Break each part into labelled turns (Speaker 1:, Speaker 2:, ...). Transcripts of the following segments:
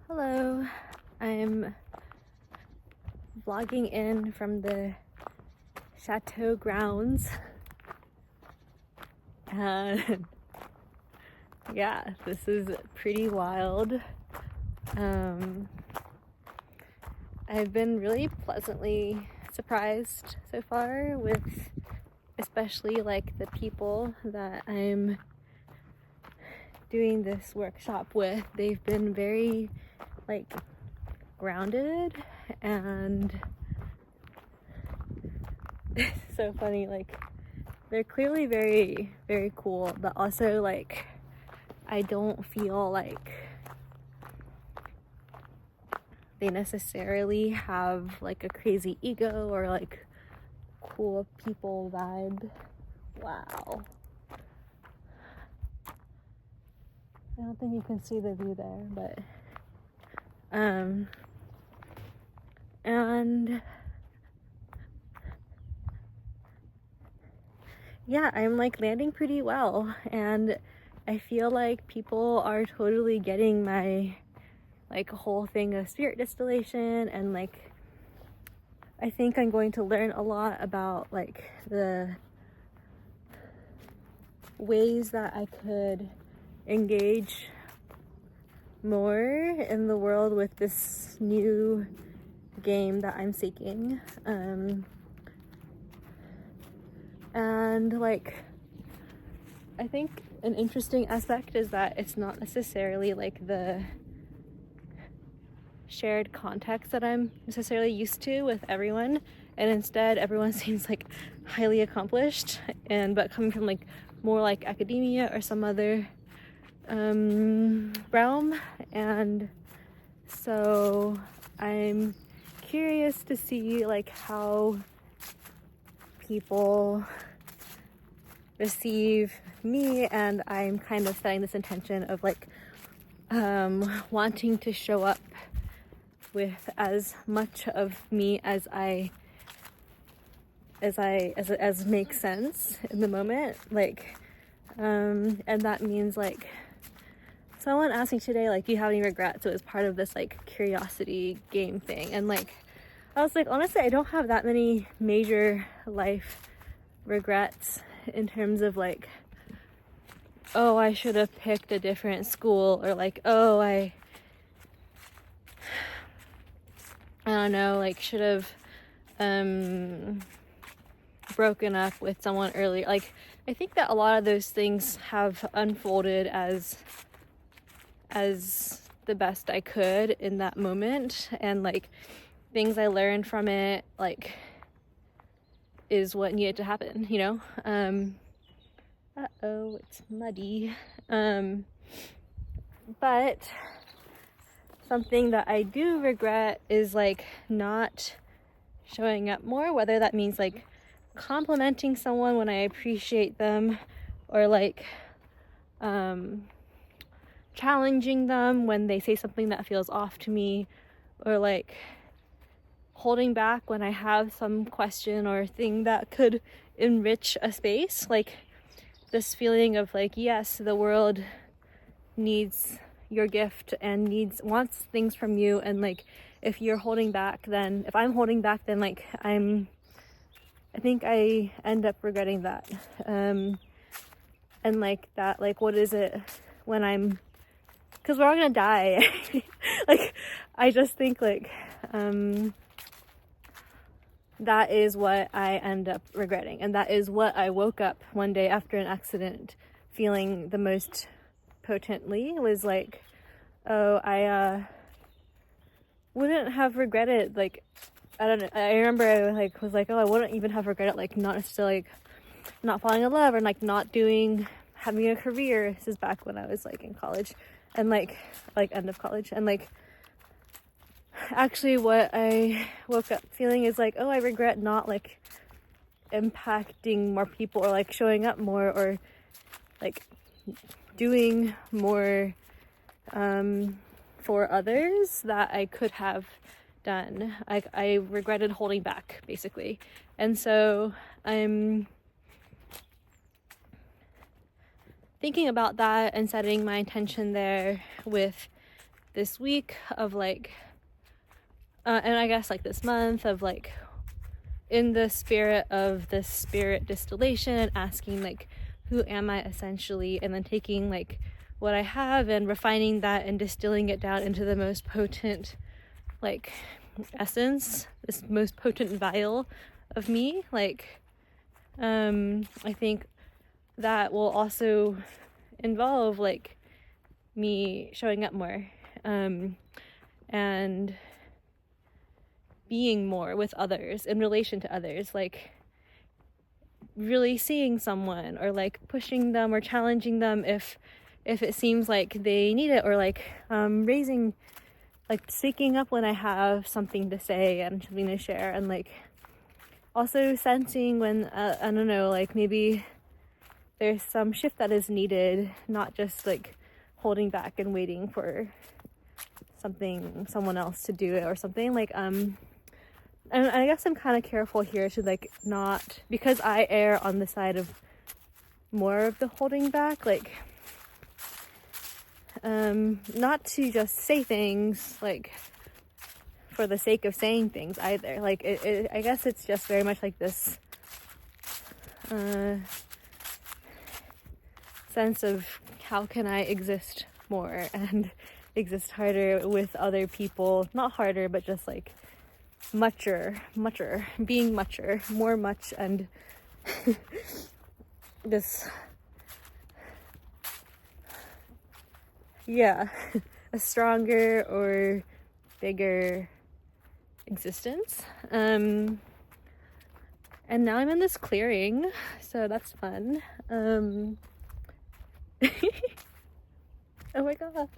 Speaker 1: Hello, I'm vlogging in from the chateau grounds, and yeah, this is pretty wild. I've been really pleasantly surprised so far with especially like the people that I'm doing this workshop with. They've been very like grounded, and it's so funny, like they're clearly very, very cool, but also like I don't feel like they necessarily have like a crazy ego or like cool people vibe. Wow. I don't think you can see the view there, but and yeah, I'm like landing pretty well, and I feel like people are totally getting my like whole thing of spirit distillation, and like I think I'm going to learn a lot about like the ways that I could engage more in the world with this new game that I'm seeking. And like I think an interesting aspect is that it's not necessarily like the shared context that I'm necessarily used to with everyone, and instead everyone seems like highly accomplished, and but coming from like more like academia or some other realm. And so I'm curious to see like how people receive me, and I'm kind of setting this intention of like wanting to show up with as much of me as makes sense in the moment, like and that means like someone asked me today, like, do you have any regrets? So it was part of this like curiosity game thing, and like I was like, honestly, I don't have that many major life regrets in terms of like, oh, I should have picked a different school, or like, oh, I don't know, like should have broken up with someone earlier. Like I think that a lot of those things have unfolded as the best I could in that moment, and like things I learned from it like is what needed to happen, you know. Uh-oh, it's muddy. But something that I do regret is like not showing up more, whether that means like complimenting someone when I appreciate them, or like challenging them when they say something that feels off to me, or like holding back when I have some question or thing that could enrich a space. Like this feeling of like, yes, the world needs your gift and wants things from you, and like if you're holding back, then if I'm holding back, then like I think I end up regretting that. And like that, like what is it when I'm, because we're all gonna die. Like I just think like that is what I end up regretting, and that is what I woke up one day after an accident feeling the most potently, was like, oh, I wouldn't have regretted, like I don't know, I remember I like was like, oh, I wouldn't even have regretted like not necessarily like not falling in love, or like not having a career. This is back when I was like in college, and like end of college, and like actually what I woke up feeling is like, oh, I regret not like impacting more people, or like showing up more, or like doing more for others that I could have done. I regretted holding back, basically. And so I'm thinking about that and setting my intention there with this week of like, and I guess like this month of like, in the spirit of the spirit distillation and asking like, who am I essentially, and then taking like what I have and refining that and distilling it down into the most potent like essence, this most potent vial of me. Like I think that will also involve like me showing up more and being more with others, in relation to others, like really seeing someone or like pushing them or challenging them if it seems like they need it, or like raising, like speaking up when I have something to say and something to share, and like also sensing when I don't know, like maybe there's some shift that is needed, not just like holding back and waiting for someone else to do it or something. Like and I guess I'm kind of careful here to like not, because I err on the side of more of the holding back, like not to just say things like for the sake of saying things either. Like I guess it's just very much like this sense of how can I exist more and exist harder with other people, not harder, but just like mucher, being mucher, more much, and this, yeah, a stronger or bigger existence. And now I'm in this clearing, so that's fun. Oh my god.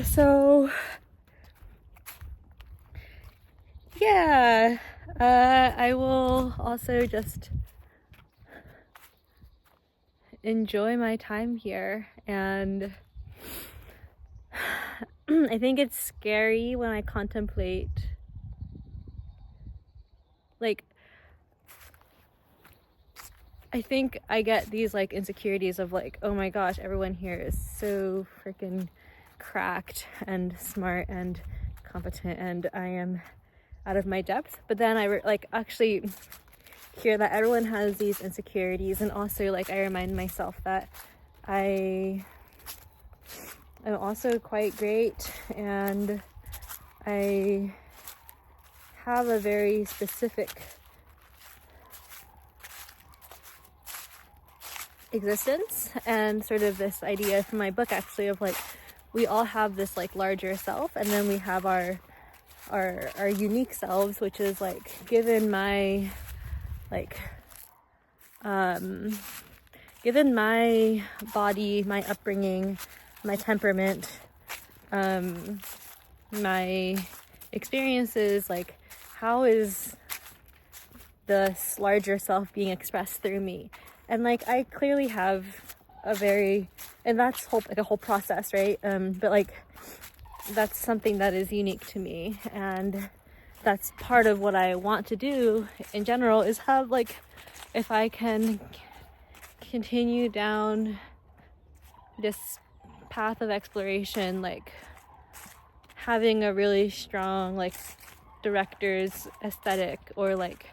Speaker 1: So yeah, I will also just enjoy my time here, and I think it's scary when I contemplate, like, I think I get these like insecurities of like, oh my gosh, everyone here is so freaking cracked and smart and competent, and I am out of my depth. But then I actually hear that everyone has these insecurities, and also like I remind myself that I am also quite great, and I have a very specific existence, and sort of this idea from my book actually of like, we all have this like larger self, and then we have our unique selves, which is like, given my like given my body, my upbringing, my temperament, my experiences, like how is this larger self being expressed through me? And like I clearly have a very, and that's like a whole process, right? But like that's something that is unique to me, and that's part of what I want to do in general, is have like, if I can continue down this path of exploration, like having a really strong like director's aesthetic, or like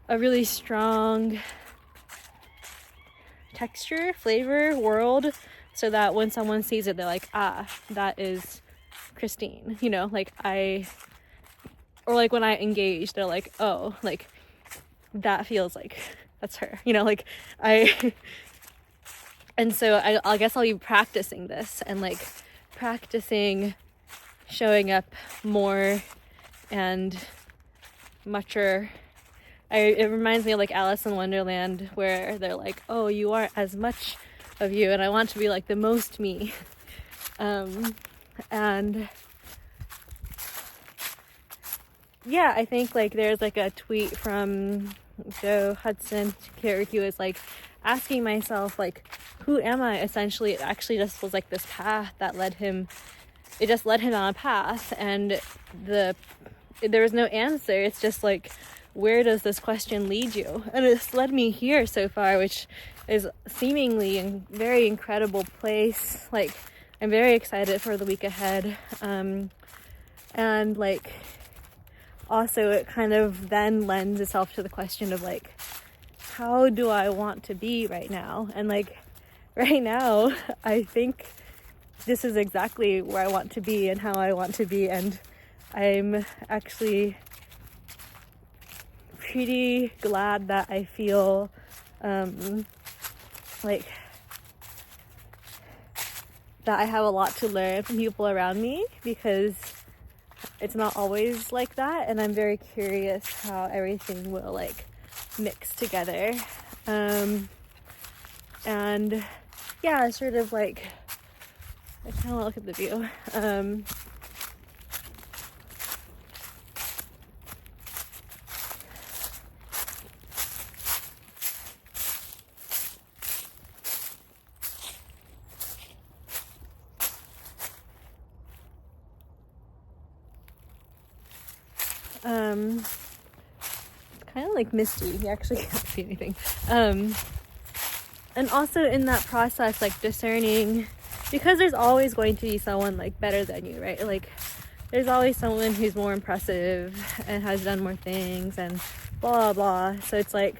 Speaker 1: a really strong texture, flavor, world, so that when someone sees it, they're like, ah, that is Christine, you know, like or like when I engage, they're like, oh, like that feels like that's her, you know, like and so I guess I'll be practicing this, and like practicing showing up more and mucher. It reminds me of like Alice in Wonderland, where they're like, oh, you aren't as much of you, and I want to be like the most me. And yeah, I think like there's like a tweet from Joe Hudson where he was like asking myself like, who am I essentially? It actually just was like this path that led him on a path, and there was no answer. It's just like, where does this question lead you? And it's led me here so far, which is seemingly a very incredible place. Like, I'm very excited for the week ahead. And like, also it kind of then lends itself to the question of like, how do I want to be right now? And like, right now, I think this is exactly where I want to be and how I want to be. And I'm actually pretty glad that I feel like that I have a lot to learn from people around me, because it's not always like that, and I'm very curious how everything will like mix together. And yeah, sort of like, I kind of want to look at the view. It's kind of like misty. You actually can't see anything. And also in that process, like discerning, because there's always going to be someone like better than you, right? Like there's always someone who's more impressive and has done more things and blah blah. So it's like,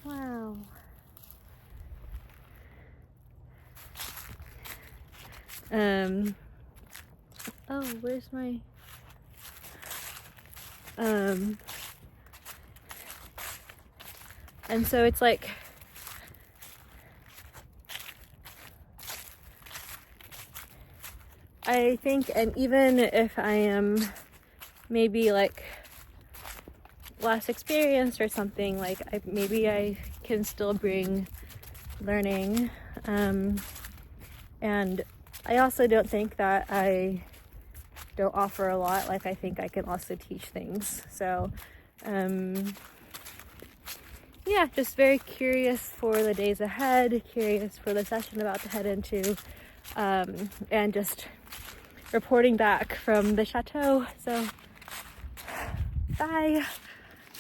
Speaker 1: wow. Oh, where's my and so it's like, I think, and even if I am maybe like less experienced or something, like maybe I can still bring learning. And I also don't think that I don't offer a lot. Like I think I can also teach things. So yeah, just very curious for the days ahead, curious for the session about to head into, and just reporting back from the chateau. So bye.